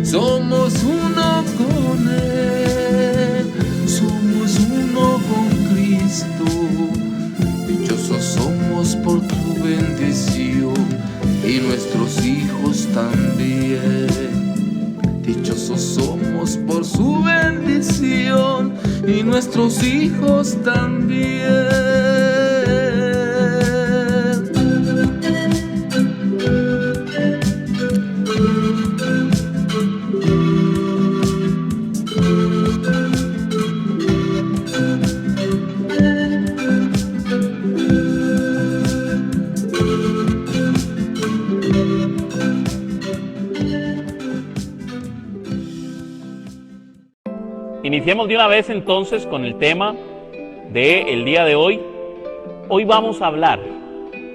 Somos uno con Él, somos uno con Cristo. Dichosos somos por tu bendición y nuestros hijos también. Dichosos somos por su bendición y nuestros hijos también. Iniciemos de una vez entonces con el tema del día de hoy. Hoy vamos a hablar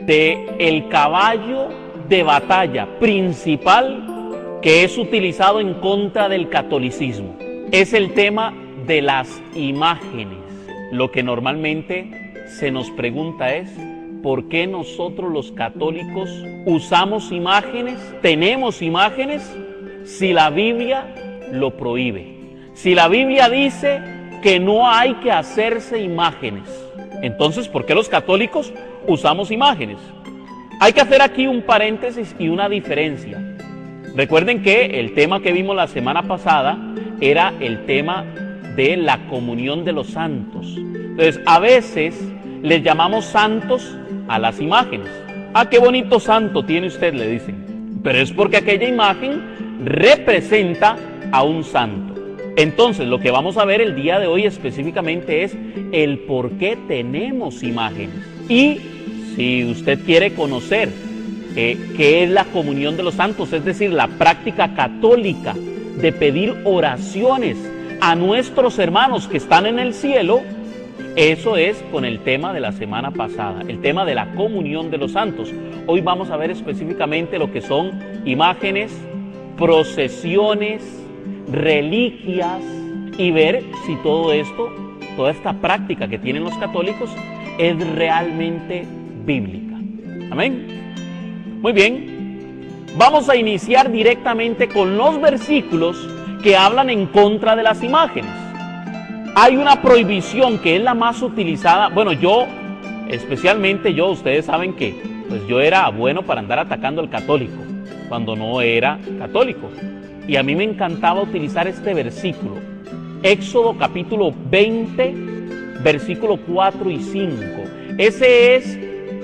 de el caballo de batalla principal que es utilizado en contra del catolicismo. Es el tema de las imágenes. Lo que normalmente se nos pregunta es: ¿por qué nosotros los católicos usamos imágenes, tenemos imágenes, si la Biblia lo prohíbe? Si la Biblia dice que no hay que hacerse imágenes, entonces, ¿por qué los católicos usamos imágenes? Hay que hacer aquí un paréntesis y una diferencia. Recuerden que el tema que vimos la semana pasada era el tema de la comunión de los santos. Entonces, a veces les llamamos santos a las imágenes. ¡Ah, qué bonito santo tiene usted!, le dicen. Pero es porque aquella imagen representa a un santo. Entonces, lo que vamos a ver el día de hoy específicamente es el por qué tenemos imágenes. Y si usted quiere conocer qué es la comunión de los santos, es decir, la práctica católica de pedir oraciones a nuestros hermanos que están en el cielo, eso es con el tema de la semana pasada, el tema de la comunión de los santos. Hoy vamos a ver específicamente lo que son imágenes, procesiones, reliquias, y ver si todo esto, toda esta práctica que tienen los católicos es realmente bíblica. Amén. Muy bien, vamos a iniciar directamente con los versículos que hablan en contra de las imágenes. Hay una prohibición que es la más utilizada. Bueno, especialmente yo, ustedes saben que pues yo era bueno para andar atacando al católico cuando no era católico. Y a mí me encantaba utilizar este versículo, Éxodo capítulo 20, versículo 4 y 5. Ese es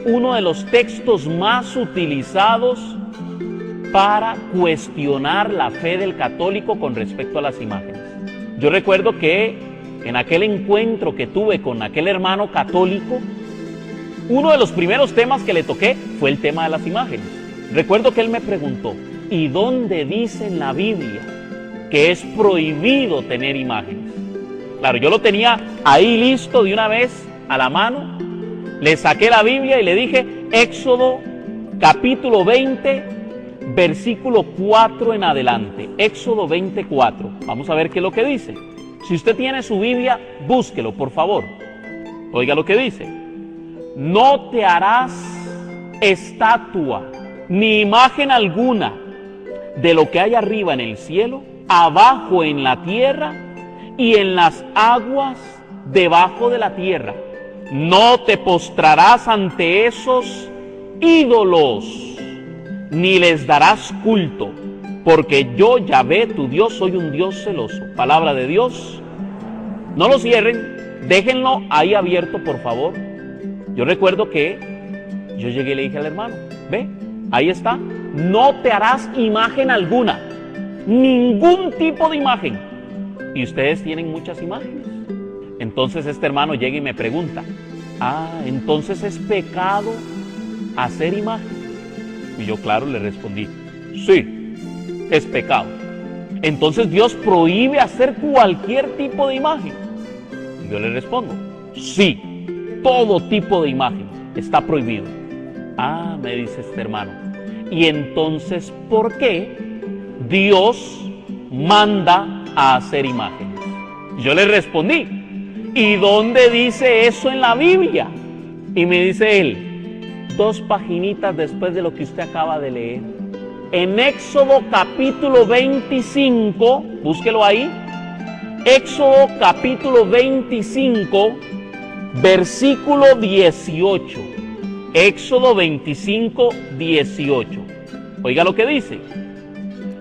uno de los textos más utilizados para cuestionar la fe del católico con respecto a las imágenes. Yo recuerdo que en aquel encuentro que tuve con aquel hermano católico, uno de los primeros temas que le toqué fue el tema de las imágenes. Recuerdo que él me preguntó: ¿y dónde dice en la Biblia que es prohibido tener imágenes? Claro, yo lo tenía ahí listo de una vez a la mano. Le saqué la Biblia y le dije: Éxodo capítulo 20, versículo 4 en adelante. Éxodo 24. Vamos a ver qué es lo que dice. Si usted tiene su Biblia, búsquelo, por favor. Oiga lo que dice: no te harás estatua ni imagen alguna de lo que hay arriba en el cielo, abajo en la tierra y en las aguas debajo de la tierra. No te postrarás ante esos ídolos, ni les darás culto, porque yo, Yahvé, tu Dios, soy un Dios celoso. Palabra de Dios. No lo cierren, déjenlo ahí abierto, por favor. Yo recuerdo que yo llegué y le dije al hermano: ve, ahí está, no te harás imagen alguna, ningún tipo de imagen. Y ustedes tienen muchas imágenes. Entonces este hermano llega y me pregunta: entonces es pecado hacer imágenes. Y yo, claro, le respondí: sí, es pecado. Entonces Dios prohíbe hacer cualquier tipo de imagen. Y yo le respondo: sí, todo tipo de imagen está prohibido. Me dice este hermano: y entonces, ¿por qué Dios manda a hacer imágenes? Yo le respondí: ¿y dónde dice eso en la Biblia? Y me dice él: 2 paginitas después de lo que usted acaba de leer. en Éxodo capítulo 25, búsquelo ahí, Éxodo capítulo 25, versículo 18. Éxodo 25, 18. Oiga lo que dice.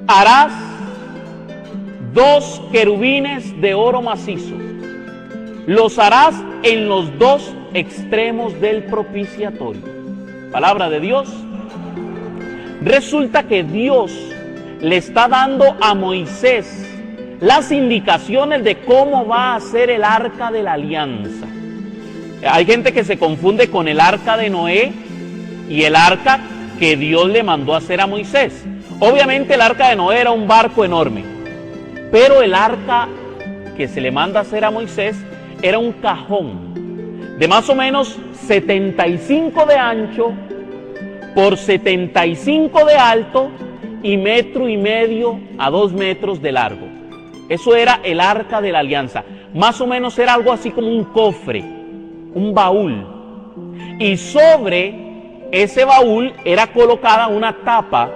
Harás 2 querubines de oro macizo. Los harás en los 2 extremos del propiciatorio. Palabra de Dios. Resulta que Dios le está dando a Moisés las indicaciones de cómo va a ser el arca de la alianza. Hay gente que se confunde con el arca de Noé y el arca que Dios le mandó a hacer a Moisés. Obviamente el arca de Noé era un barco enorme, pero el arca que se le manda a hacer a Moisés era un cajón de más o menos 75 de ancho por 75 de alto y 1,5 metros a 2 metros de largo. Eso era el arca de la alianza. Más o menos era algo así como un cofre, un baúl. Y sobre ese baúl era colocada una tapa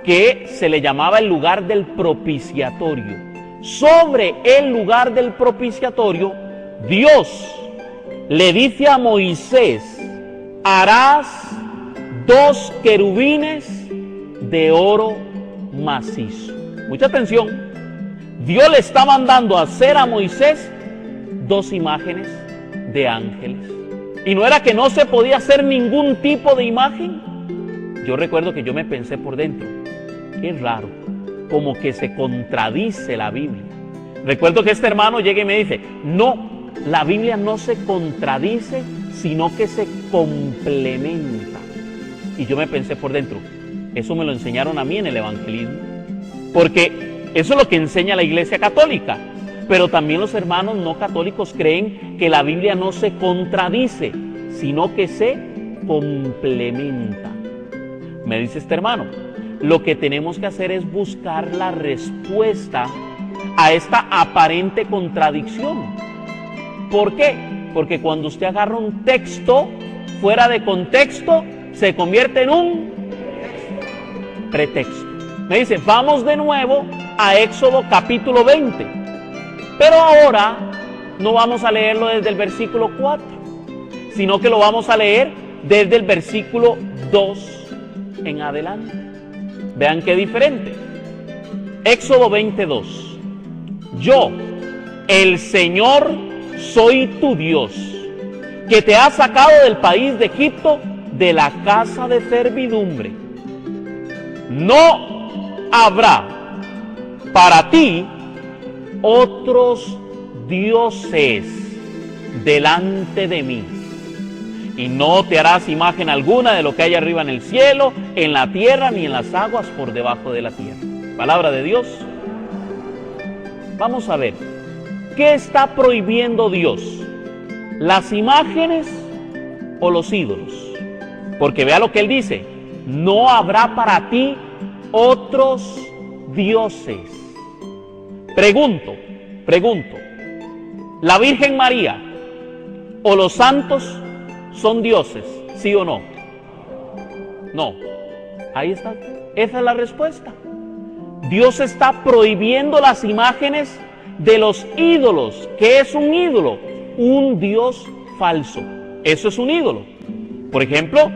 que se le llamaba el lugar del propiciatorio. Sobre el lugar del propiciatorio, Dios le dice a Moisés: harás 2 querubines de oro macizo. Mucha atención. Dios le está mandando a hacer a Moisés 2 imágenes de ángeles. Y no era que no se podía hacer ningún tipo de imagen. Yo recuerdo que yo me pensé por dentro, qué raro, como que se contradice la Biblia. Recuerdo que este hermano llega y me dice: no, la Biblia no se contradice, sino que se complementa. Y yo me pensé por dentro, eso me lo enseñaron a mí en el evangelismo, porque eso es lo que enseña la Iglesia Católica. Pero también los hermanos no católicos creen que la Biblia no se contradice, sino que se complementa. Me dice este hermano, lo que tenemos que hacer es buscar la respuesta a esta aparente contradicción. ¿Por qué? Porque cuando usted agarra un texto fuera de contexto, se convierte en un pretexto. Me dice, vamos de nuevo a Éxodo capítulo 20. Pero ahora no vamos a leerlo desde el versículo 4, sino que lo vamos a leer desde el versículo 2 en adelante. Vean qué diferente. Éxodo 22. Yo, el Señor, soy tu Dios, que te ha sacado del país de Egipto, de la casa de servidumbre. No habrá para ti otros dioses delante de mí, y no te harás imagen alguna de lo que hay arriba en el cielo, en la tierra, ni en las aguas por debajo de la tierra. Palabra de Dios. Vamos a ver, ¿qué está prohibiendo Dios? ¿Las imágenes o los ídolos? Porque vea lo que Él dice: no habrá para ti otros dioses. Pregunto, ¿la Virgen María o los santos son dioses, sí o no? No. Ahí está. Esa es la respuesta. Dios está prohibiendo las imágenes de los ídolos. ¿Qué es un ídolo? Un dios falso. Eso es un ídolo. Por ejemplo,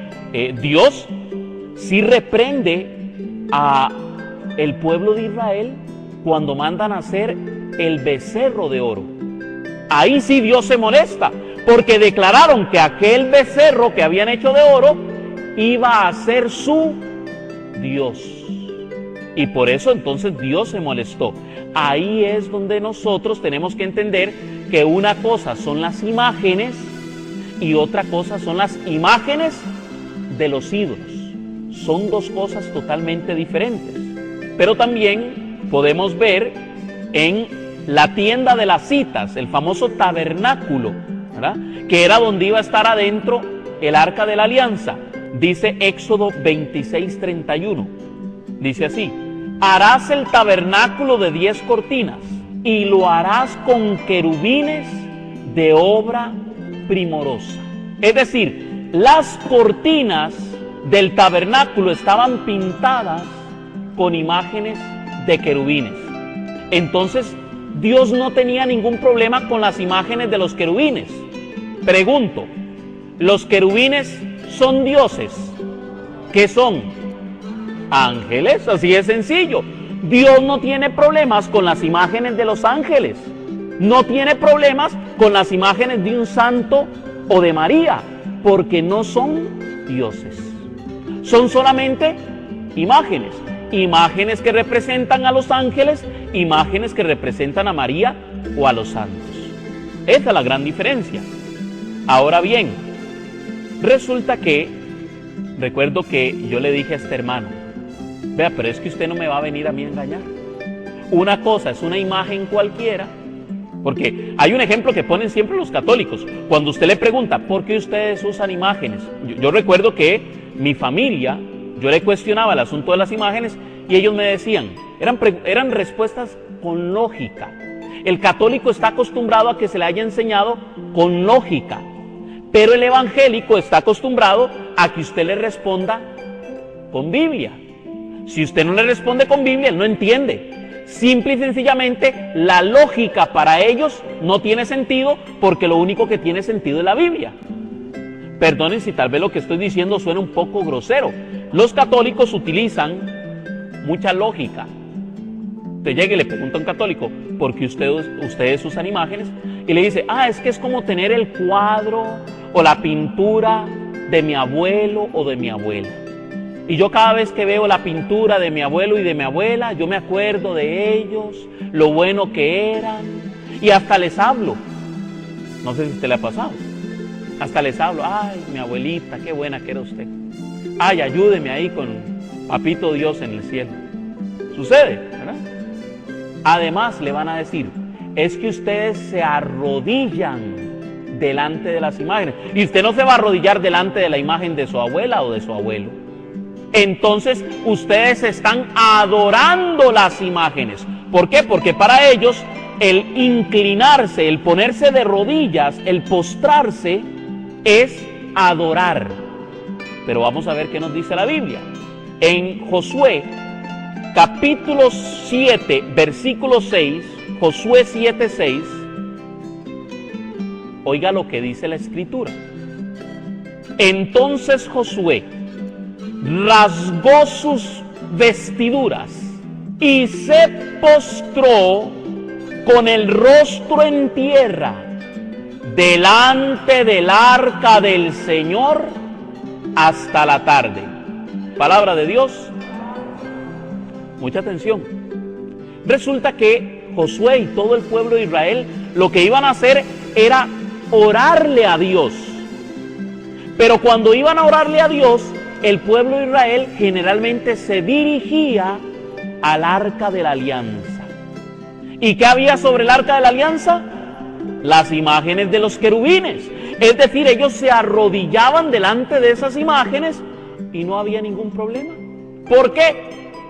Dios sí reprende a el pueblo de Israel cuando mandan a hacer el becerro de oro. Ahí sí Dios se molesta, porque declararon que aquel becerro que habían hecho de oro iba a ser su Dios. Y por eso entonces Dios se molestó. Ahí es donde nosotros tenemos que entender que una cosa son las imágenes y otra cosa son las imágenes de los ídolos. Son 2 cosas totalmente diferentes. Pero también podemos ver en la tienda de las citas, el famoso tabernáculo, ¿verdad?, que era donde iba a estar adentro el arca de la alianza. Dice Éxodo 26:31. Dice así: harás el tabernáculo de 10 cortinas y lo harás con querubines de obra primorosa. Es decir, las cortinas del tabernáculo estaban pintadas con imágenes de querubines. Entonces, Dios no tenía ningún problema con las imágenes de los querubines. Pregunto, ¿los querubines son dioses? ¿Qué son? Ángeles, así de sencillo. Dios no tiene problemas con las imágenes de los ángeles. No tiene problemas con las imágenes de un santo o de María, porque no son dioses. Son solamente imágenes. Imágenes que representan a los ángeles, imágenes que representan a María o a los santos. Esa es la gran diferencia. Ahora bien, resulta que, recuerdo que yo le dije a este hermano, vea, pero es que usted no me va a venir a mí a engañar. Una cosa es una imagen cualquiera, porque hay un ejemplo que ponen siempre los católicos. Cuando usted le pregunta, ¿por qué ustedes usan imágenes? Yo recuerdo que mi familia, yo le cuestionaba el asunto de las imágenes y ellos me decían, eran respuestas con lógica. El católico está acostumbrado a que se le haya enseñado con lógica, pero el evangélico está acostumbrado a que usted le responda con Biblia. Si usted no le responde con Biblia, él no entiende. Simple y sencillamente, la lógica para ellos no tiene sentido, porque lo único que tiene sentido es la Biblia. Perdonen si tal vez lo que estoy diciendo suena un poco grosero. Los católicos utilizan mucha lógica. Usted llega y le pregunta a un católico, ¿por qué ustedes usan imágenes? Y le dice, es que es como tener el cuadro o la pintura de mi abuelo o de mi abuela. Y yo cada vez que veo la pintura de mi abuelo y de mi abuela, yo me acuerdo de ellos, lo bueno que eran, y hasta les hablo. No sé si a usted le ha pasado. Hasta les hablo, ay, mi abuelita, qué buena que era usted. Ay, ayúdeme ahí con Papito Dios en el cielo. Sucede, ¿verdad? Además le van a decir, es que ustedes se arrodillan delante de las imágenes. Y usted no se va a arrodillar delante de la imagen de su abuela o de su abuelo. Entonces ustedes están adorando las imágenes. ¿Por qué? Porque para ellos el inclinarse, el ponerse de rodillas, el postrarse es adorar. Pero vamos a ver qué nos dice la Biblia. En Josué, capítulo 7, versículo 6, Josué 7, 6, oiga lo que dice la Escritura. Entonces Josué rasgó sus vestiduras y se postró con el rostro en tierra delante del arca del Señor hasta la tarde. Palabra de Dios. Mucha atención. Resulta que Josué y todo el pueblo de Israel lo que iban a hacer era orarle a Dios. Pero cuando iban a orarle a Dios, el pueblo de Israel generalmente se dirigía al arca de la alianza. ¿Y qué había sobre el arca de la alianza? Las imágenes de los querubines. Es decir, ellos se arrodillaban delante de esas imágenes y no había ningún problema. ¿Por qué?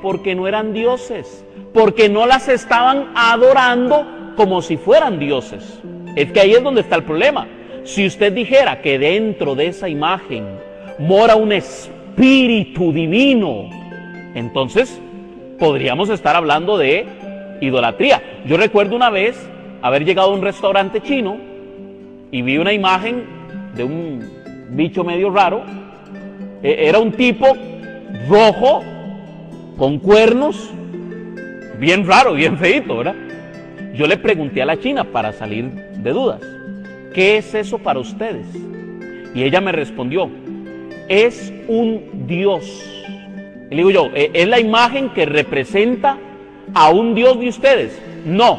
Porque no eran dioses, porque no las estaban adorando como si fueran dioses. Es que ahí es donde está el problema. Si usted dijera que dentro de esa imagen mora un espíritu divino, entonces podríamos estar hablando de idolatría. Yo recuerdo una vez haber llegado a un restaurante chino y vi una imagen de un bicho medio raro. Era un tipo rojo con cuernos, bien raro, bien feíto, ¿verdad? Yo le pregunté a la china para salir de dudas, ¿qué es eso para ustedes? Y ella me respondió, es un dios. Y le digo yo, ¿es la imagen que representa a un dios de ustedes? No,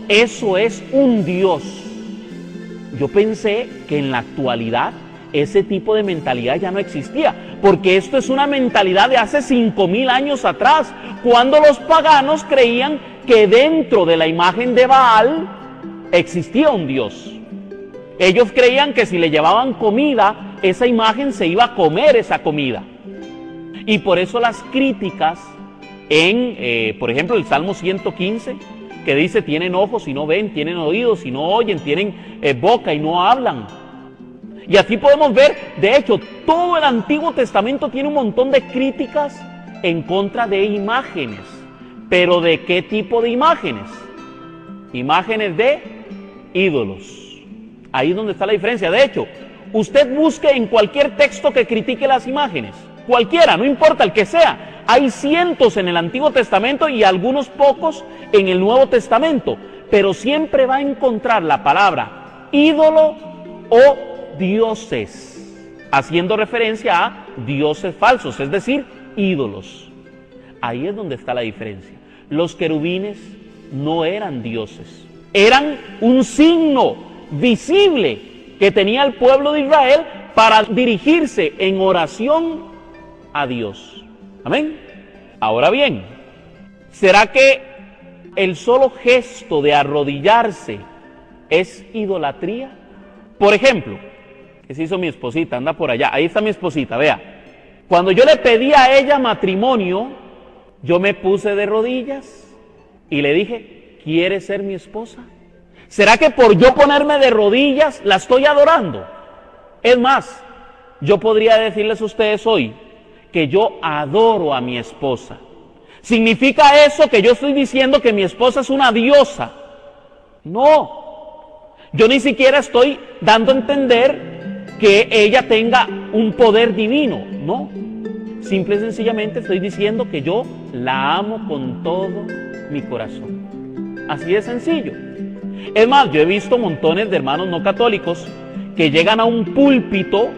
eso es un dios. Yo pensé que en la actualidad ese tipo de mentalidad ya no existía, porque esto es una mentalidad de hace 5,000 años atrás, cuando los paganos creían que dentro de la imagen de Baal existía un dios. Ellos creían que si le llevaban comida, esa imagen se iba a comer esa comida. Y por eso las críticas en, por ejemplo, el Salmo 115, que dice, tienen ojos y no ven, tienen oídos y no oyen, tienen boca y no hablan. Y así podemos ver, de hecho, todo el Antiguo Testamento tiene un montón de críticas en contra de imágenes. ¿Pero de qué tipo de imágenes? Imágenes de ídolos. Ahí es donde está la diferencia. De hecho, usted busque en cualquier texto que critique las imágenes, cualquiera, no importa el que sea. Hay cientos en el Antiguo Testamento y algunos pocos en el Nuevo Testamento, pero siempre va a encontrar la palabra ídolo o dioses, haciendo referencia a dioses falsos, es decir, ídolos. Ahí es donde está la diferencia. Los querubines no eran dioses, eran un signo visible que tenía el pueblo de Israel para dirigirse en oración a Dios. Amén. Ahora bien, ¿será que el solo gesto de arrodillarse es idolatría? Por ejemplo, ¿qué se hizo mi esposita? Anda por allá, ahí está mi esposita, vea. Cuando yo le pedí a ella matrimonio, yo me puse de rodillas y le dije, ¿quieres ser mi esposa? ¿Será que por yo ponerme de rodillas la estoy adorando? Es más, yo podría decirles a ustedes hoy que yo adoro a mi esposa. ¿Significa eso que yo estoy diciendo que mi esposa es una diosa? No. Yo ni siquiera estoy dando a entender que ella tenga un poder divino. No. Simple y sencillamente estoy diciendo que yo la amo con todo mi corazón. Así de sencillo. Es más, yo he visto montones de hermanos no católicos que llegan a un púlpito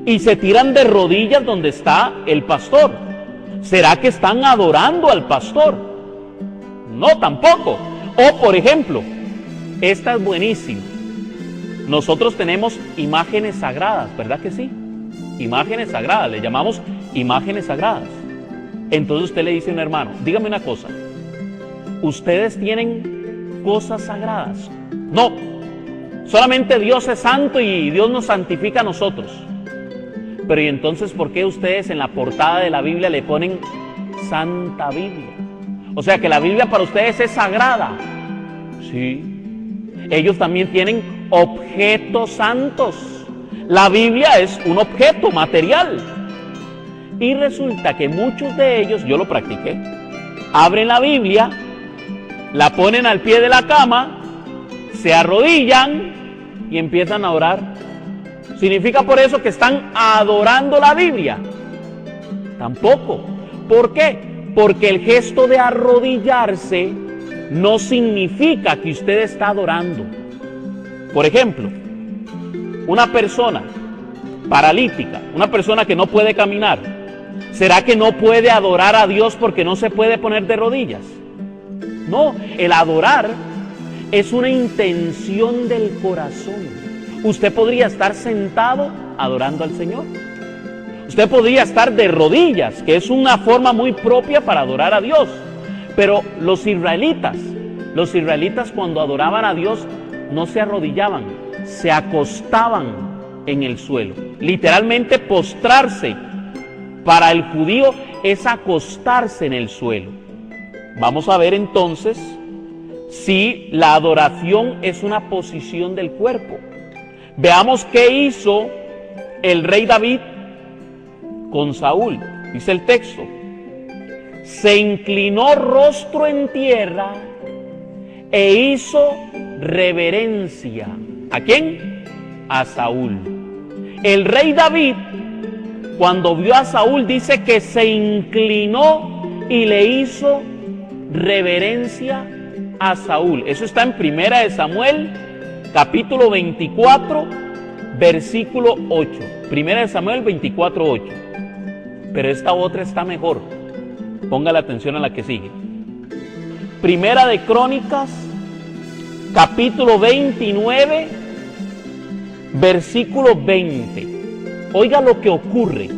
y se tiran de rodillas donde está el pastor. ¿Será que están adorando al pastor? No, tampoco. O, por ejemplo, esta es buenísima. Nosotros tenemos imágenes sagradas, ¿verdad que sí? Imágenes sagradas, le llamamos imágenes sagradas. Entonces usted le dice a un hermano, dígame una cosa, ¿ustedes tienen cosas sagradas? No, solamente Dios es santo y Dios nos santifica a nosotros. Pero ¿y entonces por qué ustedes en la portada de la Biblia le ponen Santa Biblia? O sea que la Biblia para ustedes es sagrada. Sí. Ellos también tienen objetos santos. La Biblia es un objeto material. Y resulta que muchos de ellos, yo lo practiqué, abren la Biblia, la ponen al pie de la cama, se arrodillan y empiezan a orar. ¿Significa por eso que están adorando la Biblia? Tampoco. ¿Por qué? Porque el gesto de arrodillarse no significa que usted está adorando. Por ejemplo, una persona paralítica, una persona que no puede caminar, ¿será que no puede adorar a Dios porque no se puede poner de rodillas? No, el adorar es una intención del corazón. Usted podría estar sentado adorando al Señor. Usted podría estar de rodillas, que es una forma muy propia para adorar a Dios. Pero los israelitas cuando adoraban a Dios no se arrodillaban, se acostaban en el suelo. Literalmente postrarse para el judío es acostarse en el suelo. Vamos a ver entonces si la adoración es una posición del cuerpo. Veamos qué hizo el rey David con Saúl. Dice el texto, se inclinó rostro en tierra e hizo reverencia. ¿A quién? A Saúl. El rey David, cuando vio a Saúl, dice que se inclinó y le hizo reverencia a Saúl. Eso está en 1 Samuel, capítulo 24, versículo 8. 1 Samuel 24, 8. Pero esta otra está mejor. Ponga la atención a la que sigue. Primera de Crónicas, capítulo 29, versículo 20. Oiga lo que ocurre.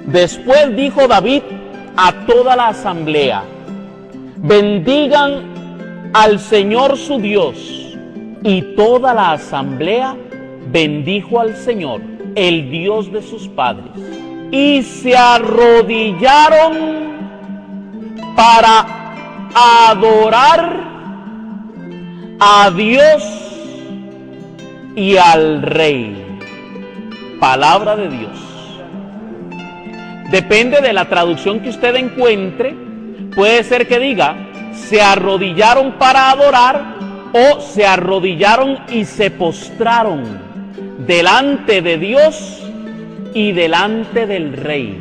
Después dijo David a toda la asamblea: bendigan al Señor su Dios. Y toda la asamblea bendijo al Señor, el Dios de sus padres. Y se arrodillaron para adorar a Dios y al Rey. Palabra de Dios. Depende de la traducción que usted encuentre. Puede ser que diga, se arrodillaron para adorar, o se arrodillaron y se postraron delante de Dios y delante del rey.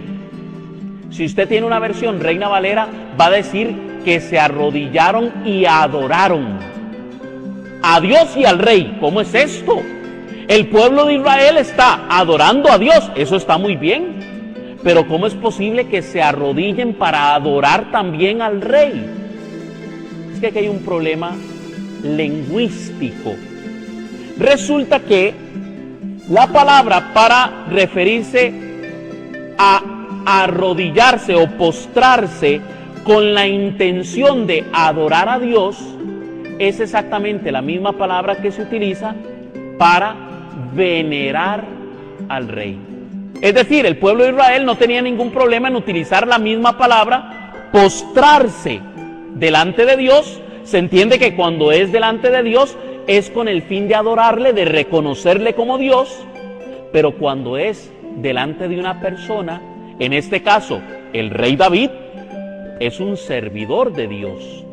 Si usted tiene una versión Reina Valera, va a decir que se arrodillaron y adoraron a Dios y al rey. ¿Cómo es esto? El pueblo de Israel está adorando a Dios, eso está muy bien, pero ¿cómo es posible que se arrodillen para adorar también al rey? Es que aquí hay un problema lingüístico. Resulta que la palabra para referirse a arrodillarse o postrarse con la intención de adorar a Dios es exactamente la misma palabra que se utiliza para venerar al rey. Es decir, el pueblo de Israel no tenía ningún problema en utilizar la misma palabra, postrarse delante de Dios. Se entiende que cuando es delante de Dios es con el fin de adorarle, de reconocerle como Dios, pero cuando es delante de una persona, en este caso el rey David, es un servidor de Dios.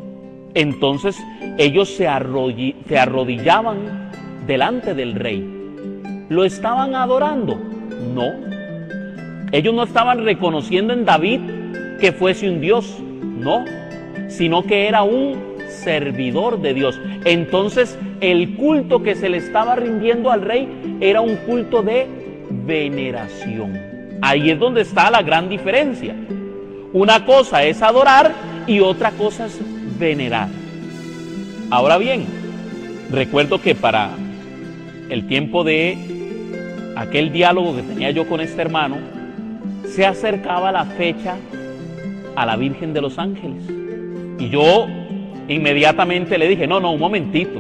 Entonces ellos se arrodillaban delante del rey. ¿Lo estaban adorando? No. Ellos no estaban reconociendo en David que fuese un Dios, no, sino que era un servidor de Dios. Entonces el culto que se le estaba rindiendo al rey era un culto de veneración. Ahí es donde está la gran diferencia. Una cosa es adorar y otra cosa es venerar. Ahora bien, recuerdo que para el tiempo de aquel diálogo que tenía yo con este hermano, se acercaba la fecha a la Virgen de los Ángeles. Y yo inmediatamente le dije, no, un momentito.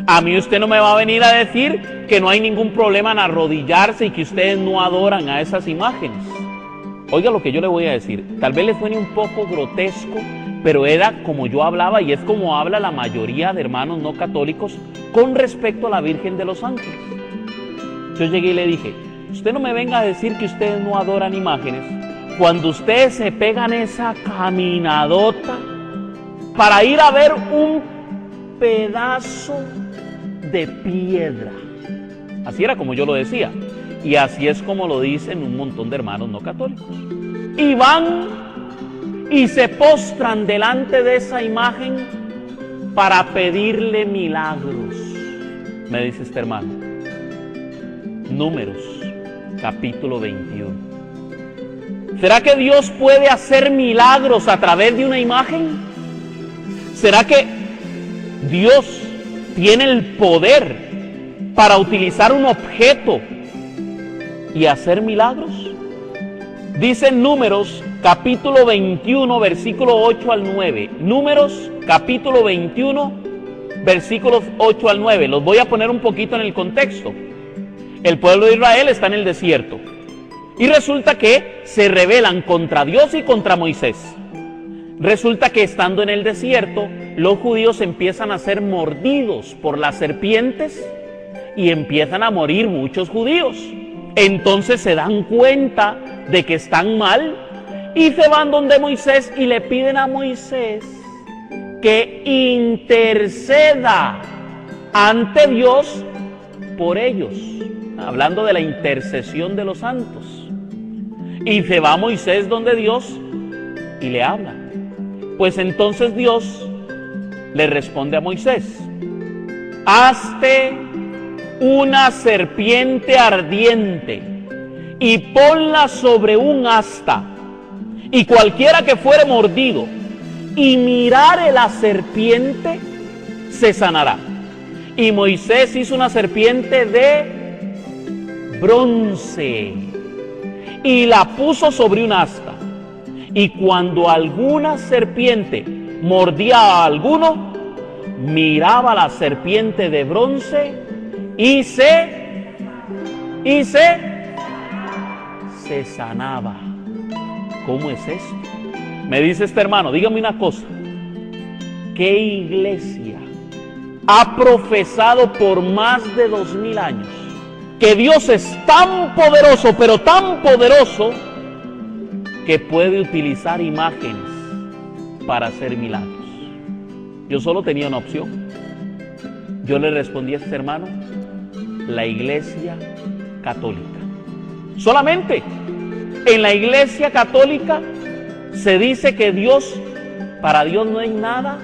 A mí usted no me va a venir a decir que no hay ningún problema en arrodillarse y que ustedes no adoran a esas imágenes. Oiga lo que yo le voy a decir. Tal vez le suene un poco grotesco, pero era como yo hablaba y es como habla la mayoría de hermanos no católicos con respecto a la Virgen de los Ángeles. Yo llegué y le dije, usted no me venga a decir que ustedes no adoran imágenes cuando ustedes se pegan esa caminadota para ir a ver un pedazo de piedra. Así era como yo lo decía, y así es como lo dicen un montón de hermanos no católicos. Y van y se postran delante de esa imagen para pedirle milagros. Me dice este hermano. Números, capítulo 21. ¿Será que Dios puede hacer milagros a través de una imagen? ¿Será que Dios tiene el poder para utilizar un objeto y hacer milagros? Dice Números, capítulo 21, versículo 8 al 9. Números, capítulo 21, versículos 8 al 9. Los voy a poner un poquito en el contexto. El pueblo de Israel está en el desierto y resulta que se rebelan contra Dios y contra Moisés. Resulta que estando en el desierto, los judíos empiezan a ser mordidos por las serpientes y empiezan a morir muchos judíos. Entonces se dan cuenta de que están mal y se van donde Moisés y le piden a Moisés que interceda ante Dios por ellos. Hablando de la intercesión de los santos. Y se va Moisés donde Dios y le habla. Pues entonces Dios le responde a Moisés: hazte una serpiente ardiente y ponla sobre un asta, y cualquiera que fuere mordido y mirare la serpiente se sanará. Y Moisés hizo una serpiente de bronce y la puso sobre un asta, y cuando alguna serpiente mordía a alguno, miraba la serpiente de bronce y se sanaba. ¿Cómo es esto? Me dice este hermano, dígame una cosa, ¿qué iglesia ha profesado por más de 2000 años que Dios es tan poderoso, pero tan poderoso, que puede utilizar imágenes para hacer milagros. Yo solo tenía una opción. Yo le respondí a este hermano: la Iglesia Católica. Solamente en la Iglesia Católica se dice que para Dios no hay nada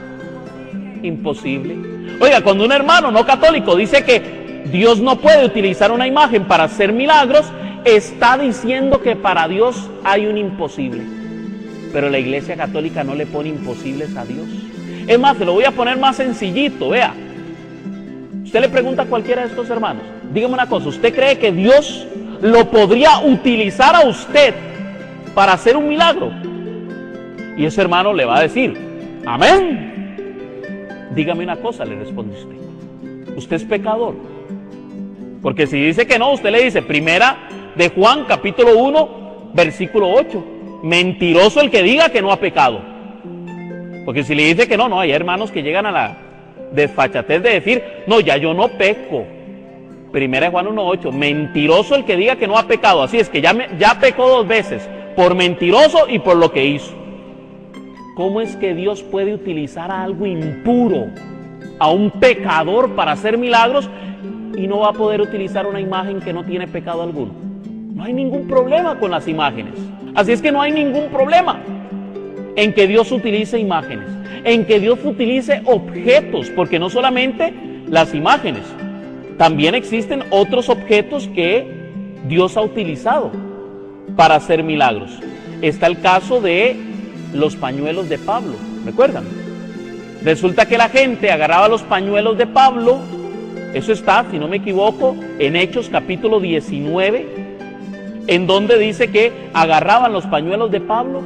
imposible. Oiga, cuando un hermano no católico dice que Dios no puede utilizar una imagen para hacer milagros, está diciendo que para Dios hay un imposible. Pero la Iglesia Católica no le pone imposibles a Dios. Es más, se lo voy a poner más sencillito, vea. Usted le pregunta a cualquiera de estos hermanos, dígame una cosa, ¿usted cree que Dios lo podría utilizar a usted para hacer un milagro? Y ese hermano le va a decir: amén. Dígame una cosa, le responde usted es pecador. Porque si dice que no, usted le dice, primera de Juan, capítulo 1, versículo 8. Mentiroso el que diga que no ha pecado. Porque si le dice que no, hay hermanos que llegan a la desfachatez de decir, no, ya yo no peco. Primera de Juan 1:8, mentiroso el que diga que no ha pecado. Así es que ya pecó 2 veces, por mentiroso y por lo que hizo. ¿Cómo es que Dios puede utilizar a algo impuro, a un pecador, para hacer milagros, y no va a poder utilizar una imagen que no tiene pecado alguno? No hay ningún problema con las imágenes. Así es que no hay ningún problema en que Dios utilice imágenes, en que Dios utilice objetos, porque no solamente las imágenes, también existen otros objetos que Dios ha utilizado para hacer milagros. Está el caso de los pañuelos de Pablo, ¿recuerdan? Resulta que la gente agarraba los pañuelos de Pablo. Eso está, si no me equivoco, en Hechos capítulo 19, en donde dice que agarraban los pañuelos de Pablo,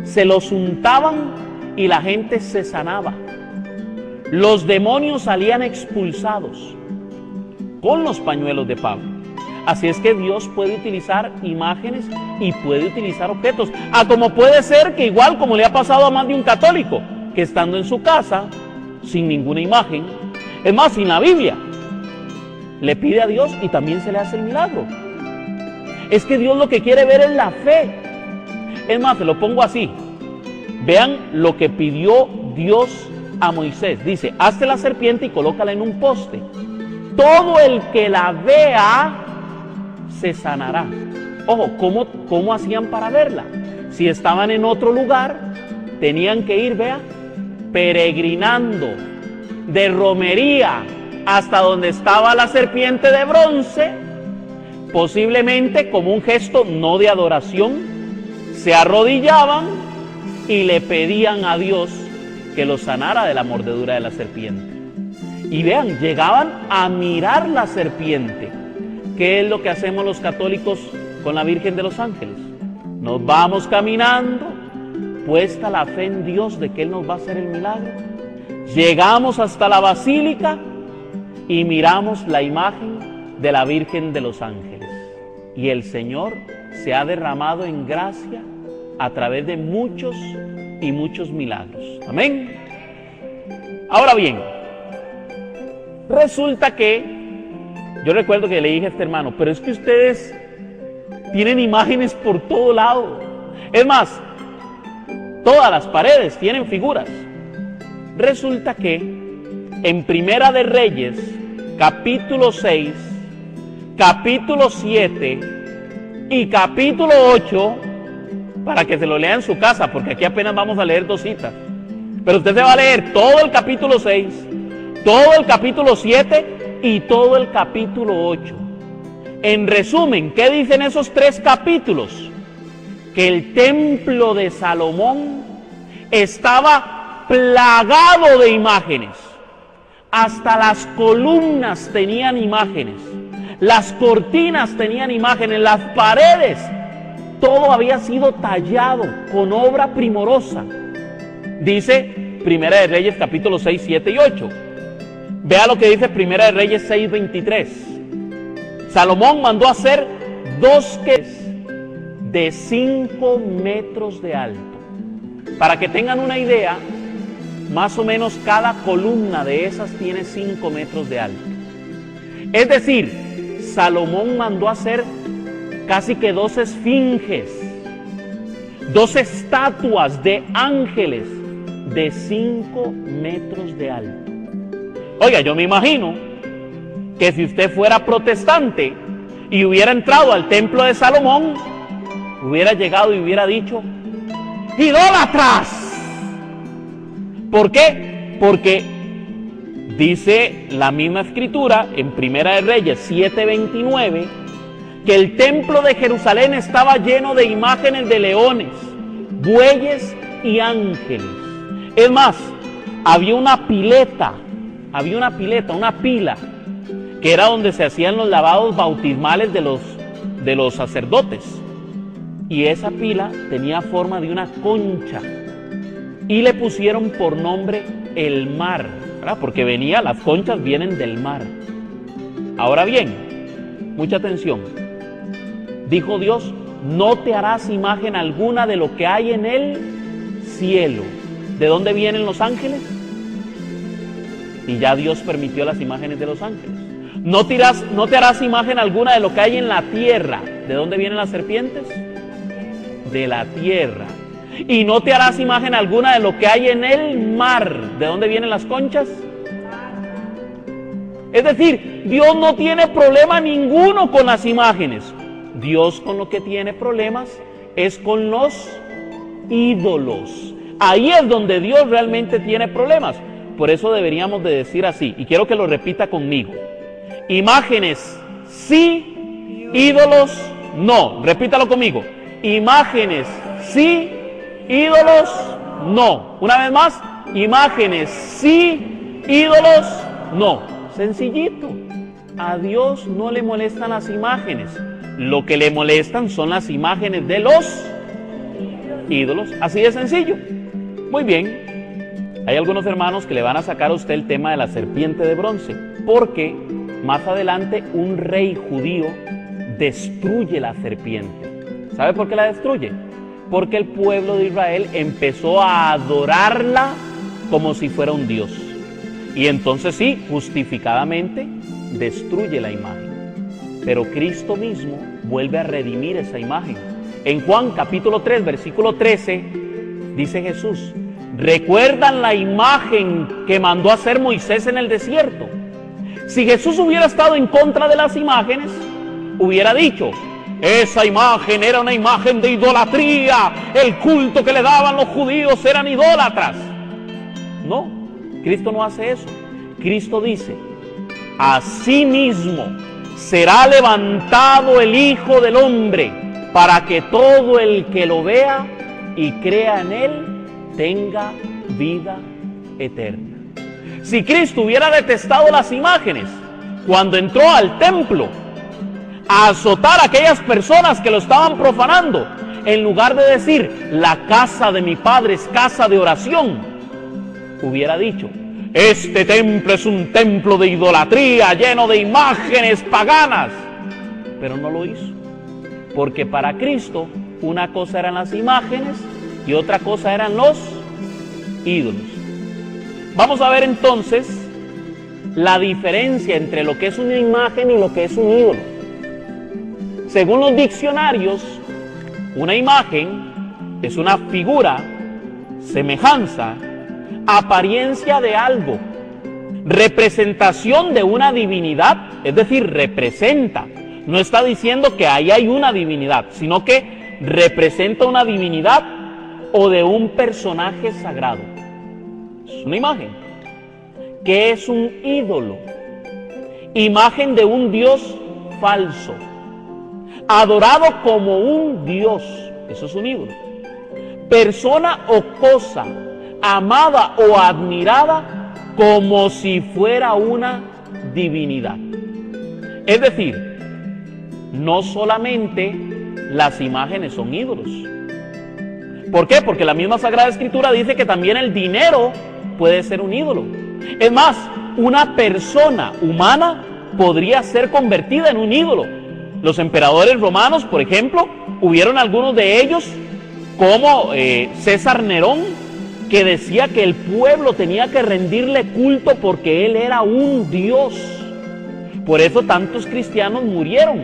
se los untaban y la gente se sanaba. Los demonios salían expulsados con los pañuelos de Pablo. Así es que Dios puede utilizar imágenes y puede utilizar objetos. Como puede ser que igual como le ha pasado a más de un católico, que estando en su casa, sin ninguna imagen, es más, sin la Biblia, le pide a Dios y también se le hace el milagro. Es que Dios lo que quiere ver es la fe. Es más, se lo pongo así. Vean lo que pidió Dios a Moisés. Dice, hazte la serpiente y colócala en un poste. Todo el que la vea se sanará. Ojo, ¿cómo hacían para verla? Si estaban en otro lugar, tenían que ir, vea, peregrinando de romería hasta donde estaba la serpiente de bronce, posiblemente como un gesto no de adoración, se arrodillaban y le pedían a Dios que los sanara de la mordedura de la serpiente. Y vean, llegaban a mirar la serpiente. ¿Qué es lo que hacemos los católicos con la Virgen de los Ángeles? Nos vamos caminando, puesta la fe en Dios de que Él nos va a hacer el milagro. Llegamos hasta la basílica y miramos la imagen de la Virgen de los Ángeles. Y el Señor se ha derramado en gracia a través de muchos y muchos milagros. Amén. Ahora bien, resulta que yo recuerdo que le dije a este hermano, pero es que ustedes tienen imágenes por todo lado. Es más, todas las paredes tienen figuras. Resulta que en Primera de Reyes, capítulo 6, capítulo 7 y capítulo 8, para que se lo lea en su casa, porque aquí apenas vamos a leer 2 citas. Pero usted se va a leer todo el capítulo 6, todo el capítulo 7 y todo el capítulo 8. En resumen, ¿qué dicen esos 3 capítulos? Que el templo de Salomón estaba plagado de imágenes. Hasta las columnas tenían imágenes, las cortinas tenían imágenes, las paredes, todo había sido tallado con obra primorosa. Dice Primera de Reyes capítulo 6, 7 y 8. Vea lo que dice Primera de Reyes 6:23. Salomón mandó hacer 2 quesos de 5 metros de alto. Para que tengan una idea, más o menos cada columna de esas tiene 5 metros de alto. Es decir, Salomón mandó hacer casi que 2 esfinges. 2 estatuas de ángeles de 5 metros de alto. Oiga, yo me imagino que si usted fuera protestante y hubiera entrado al templo de Salomón, hubiera llegado y hubiera dicho: ¡idólatras! ¿Por qué? Porque dice la misma escritura en Primera de Reyes 7:29 que el templo de Jerusalén estaba lleno de imágenes de leones, bueyes y ángeles. Es más, había una pileta, una pila, que era donde se hacían los lavados bautismales de los sacerdotes. Y esa pila tenía forma de una concha. Y le pusieron por nombre el mar, ¿verdad? Porque las conchas vienen del mar. Ahora bien, mucha atención. Dijo Dios: no te harás imagen alguna de lo que hay en el cielo. ¿De dónde vienen los ángeles? Y ya Dios permitió las imágenes de los ángeles. No te harás imagen alguna de lo que hay en la tierra. ¿De dónde vienen las serpientes? De la tierra. Y no te harás imagen alguna de lo que hay en el mar. ¿De dónde vienen las conchas? Es decir, Dios no tiene problema ninguno con las imágenes. Dios con lo que tiene problemas es con los ídolos. Ahí es donde Dios realmente tiene problemas. Por eso deberíamos de decir así, y quiero que lo repita conmigo: imágenes sí, ídolos no. Repítalo conmigo: imágenes sí, ídolos no. Una vez más: imágenes sí, ídolos no. Sencillito. A Dios no le molestan las imágenes. Lo que le molestan son las imágenes de los ídolos. Así de sencillo. Muy bien. Hay algunos hermanos que le van a sacar a usted el tema de la serpiente de bronce, porque más adelante un rey judío destruye la serpiente. ¿Sabe por qué la destruye? Porque el pueblo de Israel empezó a adorarla como si fuera un dios. Y entonces sí, justificadamente destruye la imagen. Pero Cristo mismo vuelve a redimir esa imagen. En Juan capítulo 3, versículo 13, dice Jesús: ¿recuerdan la imagen que mandó hacer Moisés en el desierto? Si Jesús hubiera estado en contra de las imágenes, hubiera dicho: esa imagen era una imagen de idolatría, el culto que le daban los judíos eran idólatras. No, Cristo no hace eso. Cristo dice: asimismo será levantado el Hijo del Hombre, para que todo el que lo vea y crea en él tenga vida eterna. Si Cristo hubiera detestado las imágenes cuando entró al templo a azotar a aquellas personas que lo estaban profanando, en lugar de decir: la casa de mi Padre es casa de oración, hubiera dicho: este templo es un templo de idolatría, lleno de imágenes paganas. Pero no lo hizo, porque para Cristo una cosa eran las imágenes y otra cosa eran los ídolos. Vamos a ver entonces la diferencia entre lo que es una imagen y lo que es un ídolo. Según los diccionarios, una imagen es una figura, semejanza, apariencia de algo, representación de una divinidad, es decir, representa. No está diciendo que ahí hay una divinidad, sino que representa una divinidad o de un personaje sagrado. Es una imagen. ¿Qué es un ídolo? Imagen de un dios falso, adorado como un dios. Eso es un ídolo. Persona o cosa amada o admirada como si fuera una divinidad. Es decir, no solamente las imágenes son ídolos. ¿Por qué? Porque la misma Sagrada Escritura dice que también el dinero puede ser un ídolo. Es más, una persona humana podría ser convertida en un ídolo. Los emperadores romanos, por ejemplo, hubieron algunos de ellos, como César Nerón, que decía que el pueblo tenía que rendirle culto porque él era un dios. Por eso tantos cristianos murieron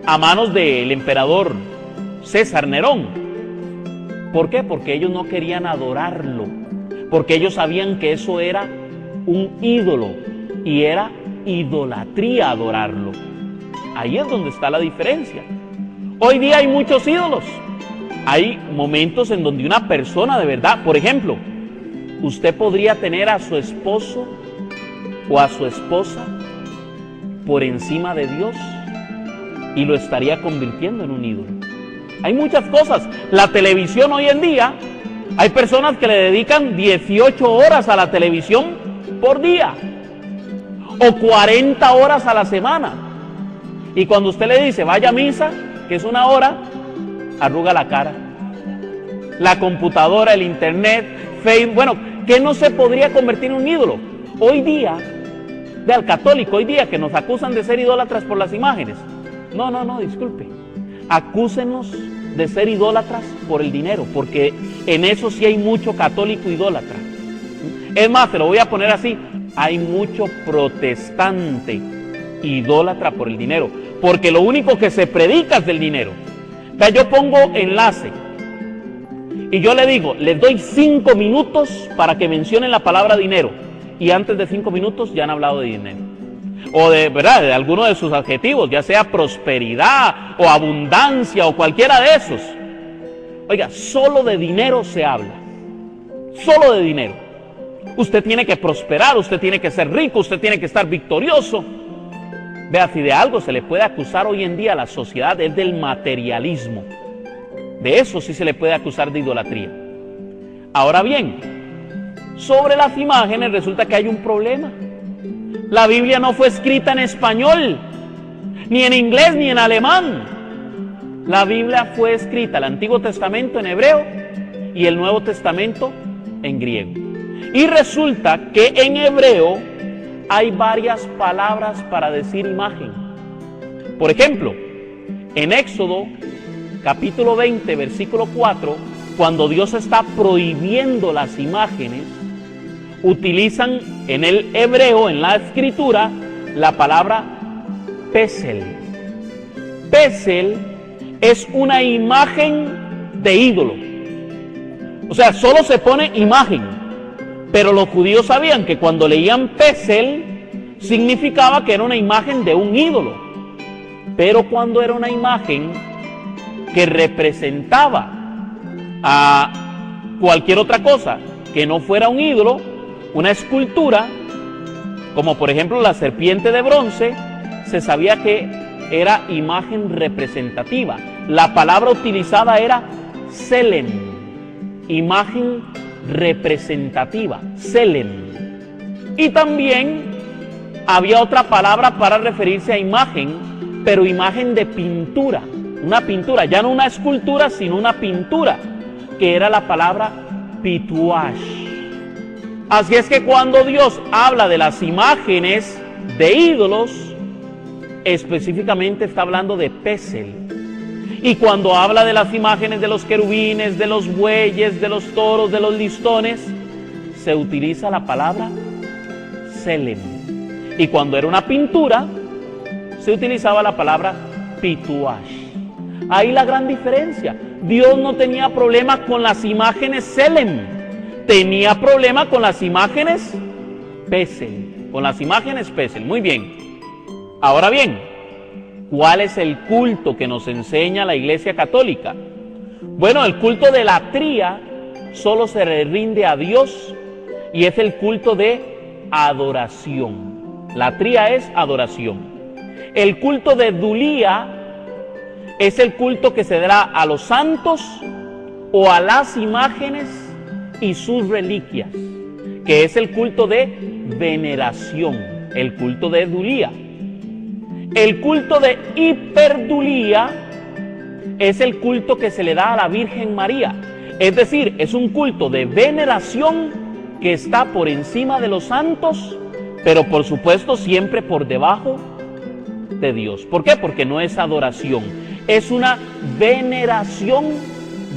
a manos del emperador César Nerón. ¿Por qué? Porque ellos no querían adorarlo, porque ellos sabían que eso era un ídolo y era idolatría adorarlo. Ahí es donde está la diferencia. Hoy día hay muchos ídolos. Hay momentos en donde una persona de verdad, por ejemplo, usted podría tener a su esposo o a su esposa por encima de Dios y lo estaría convirtiendo en un ídolo. Hay muchas cosas. La televisión hoy en día, hay personas que le dedican 18 horas a la televisión por día o 40 horas a la semana. Y cuando usted le dice vaya a misa, que es 1 hora, arruga la cara. La computadora, el internet, Facebook, bueno, ¿qué no se podría convertir en un ídolo? Hoy día, al católico, hoy día que nos acusan de ser idólatras por las imágenes. No, disculpe. Acúsenos de ser idólatras por el dinero, porque en eso sí hay mucho católico idólatra. Es más, te lo voy a poner así, hay mucho protestante idólatra por el dinero, porque lo único que se predica es del dinero. O sea, yo pongo enlace y yo le digo, les doy 5 minutos para que mencionen la palabra dinero, y antes de 5 minutos ya han hablado de dinero. O de, ¿verdad?, de alguno de sus adjetivos, ya sea prosperidad o abundancia o cualquiera de esos. Oiga, solo de dinero se habla. Solo de dinero. Usted tiene que prosperar, usted tiene que ser rico, usted tiene que estar victorioso. Vea, si de algo se le puede acusar hoy en día a la sociedad es del materialismo. De eso sí se le puede acusar de idolatría. Ahora bien, sobre las imágenes resulta que hay un problema. La Biblia no fue escrita en español, ni en inglés, ni en alemán. La Biblia fue escrita, el Antiguo Testamento en hebreo y el Nuevo Testamento en griego. Y resulta que en hebreo hay varias palabras para decir imagen. Por ejemplo, en Éxodo capítulo 20, versículo 4, cuando Dios está prohibiendo las imágenes, utilizan en el hebreo, en la escritura, la palabra pesel. Pesel es una imagen de ídolo. O sea, solo se pone imagen. Pero los judíos sabían que cuando leían pesel, significaba que era una imagen de un ídolo. Pero cuando era una imagen que representaba a cualquier otra cosa que no fuera un ídolo, una escultura, como por ejemplo la serpiente de bronce, se sabía que era imagen representativa. La palabra utilizada era selem, imagen representativa, selem. Y también había otra palabra para referirse a imagen, pero imagen de pintura, una pintura, ya no una escultura, sino una pintura, que era la palabra pituash. Así es que cuando Dios habla de las imágenes de ídolos, específicamente está hablando de pesel. Y cuando habla de las imágenes de los querubines, de los bueyes, de los toros, de los listones, se utiliza la palabra selem. Y cuando era una pintura, se utilizaba la palabra pituash. Ahí la gran diferencia. Dios no tenía problema con las imágenes selem. Tenía problema con las imágenes pesel. Con las imágenes pesel. Muy bien. Ahora bien, ¿cuál es el culto que nos enseña la Iglesia Católica? Bueno, el culto de latría solo se le rinde a Dios y es el culto de adoración. Latría es adoración. El culto de dulía es el culto que se dará a los santos o a las imágenes y sus reliquias, que es el culto de veneración, el culto de dulía. El culto de hiperdulía es el culto que se le da a la Virgen María, es decir, es un culto de veneración que está por encima de los santos, pero por supuesto siempre por debajo de Dios. ¿Por qué? Porque no es adoración, es una veneración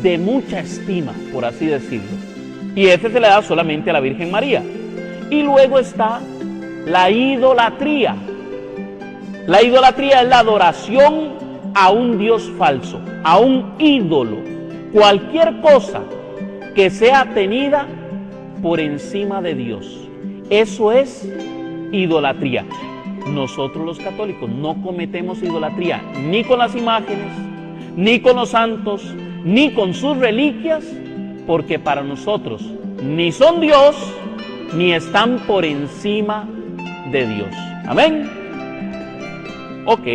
de mucha estima, por así decirlo. Y ese se le da solamente a la Virgen María. Y luego está la idolatría. La idolatría es la adoración a un Dios falso, a un ídolo. cualquier cosa que sea tenida por encima de Dios. Eso es idolatría. Nosotros los católicos no cometemos idolatría ni con las imágenes, ni con los santos, ni con sus reliquias, porque para nosotros ni son Dios, ni están por encima de Dios. Amén. Ok.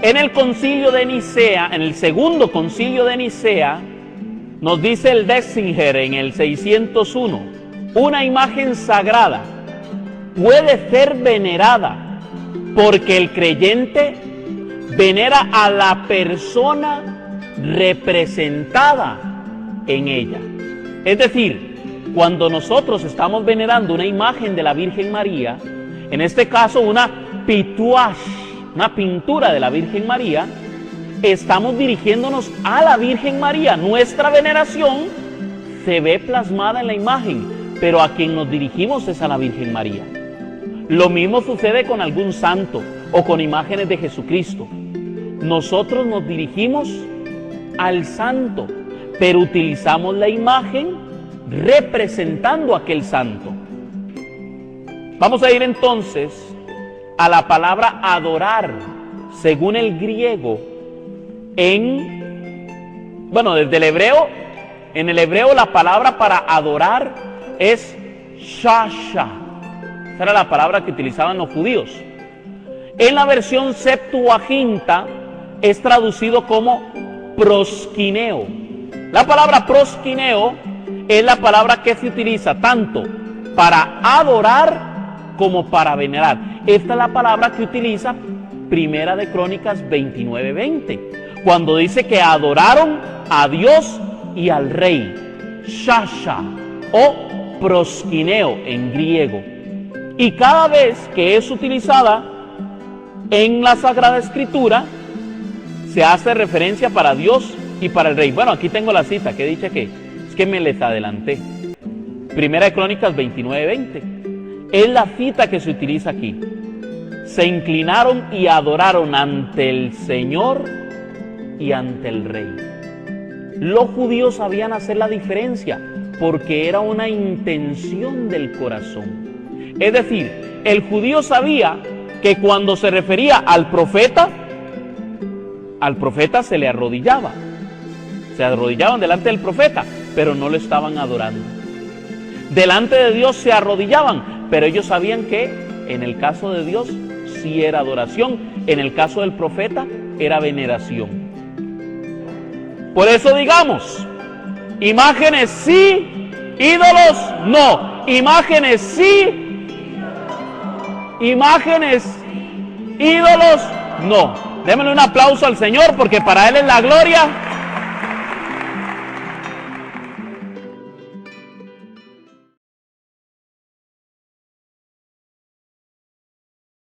En el concilio de Nicea, en el segundo concilio de Nicea, nos dice el Detzinger en el 601, una imagen sagrada puede ser venerada porque el creyente venera a la persona representada en ella. Es decir, cuando nosotros estamos venerando una imagen de la Virgen María, en este caso una pituash, una pintura de la Virgen María, estamos dirigiéndonos a la Virgen María. Nuestra veneración se ve plasmada en la imagen, pero a quien nos dirigimos es a la Virgen María. Lo mismo sucede con algún santo o con imágenes de Jesucristo. Nosotros nos dirigimos al santo, pero utilizamos la imagen representando a aquel santo. Vamos a ir entonces a la palabra adorar, según el griego, desde el hebreo, en el hebreo la palabra para adorar es shasha. Esa era la palabra que utilizaban los judíos. En la versión Septuaginta es traducido como proskineo. La palabra proskineo es la palabra que se utiliza tanto para adorar como para venerar. Esta es la palabra que utiliza Primera de Crónicas 29:20, cuando dice que adoraron a Dios y al rey. Shasha o proskineo en griego. Y cada vez que es utilizada en la Sagrada Escritura, se hace referencia para Dios y para el rey. Bueno, aquí tengo la cita, que dice que es que me les adelanté. Primera de Crónicas 29:20. Es la cita que se utiliza aquí. Se inclinaron y adoraron ante el Señor y ante el rey. Los judíos sabían hacer la diferencia porque era una intención del corazón. Es decir, el judío sabía que cuando se refería al profeta se le arrodillaba. Se arrodillaban delante del profeta, pero no lo estaban adorando. Delante de Dios se arrodillaban, pero ellos sabían que en el caso de Dios sí era adoración, en el caso del profeta era veneración. Por eso digamos, imágenes sí, ídolos no. Imágenes sí, imágenes, ídolos no. Démosle un aplauso al Señor porque para Él es la gloria.